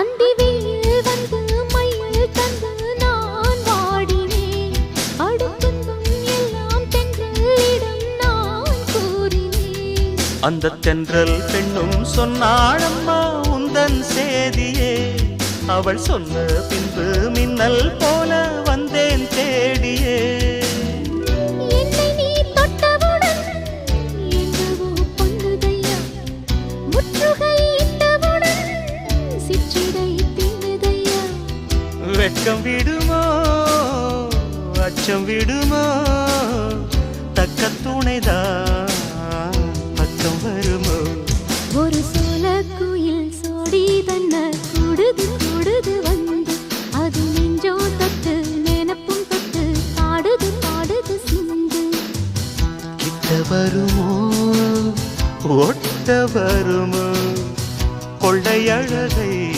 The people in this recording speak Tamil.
அந்தி வெயில் வந்து மயில் தந்து நான் வாடினேன். அடுத்துன்பம் எல்லாம் தென்றலிடம் நான் கூறினேன். அந்த தென்றல் பெண்ணும் சொன்னாளம்மா உந்தன் சேதியே. அவள் சொன்ன பின்பு மின்னல் போல வந்தேன் தேடியே. என்னை நீ தொட்டவுடன் என்னவோ பொன்னுதையா. முற்றுகை இட்டவுடன் சிற்றிடை தின்னுதையா. வெட்கம் விடுமோ அச்சம் விடுமோ தக்க துணைதான் பக்கம் வருமோ. ஒரு சோல குயில் சோடி தன்ன கூடுது கூடுது வந்து அது நெஞ்சோ தொட்டு நினப்பும் தொட்டு பாடுது பாடுது சிந்து. கிட்ட வருமோ ஒட்ட வருமோ கொள்ளை அழகை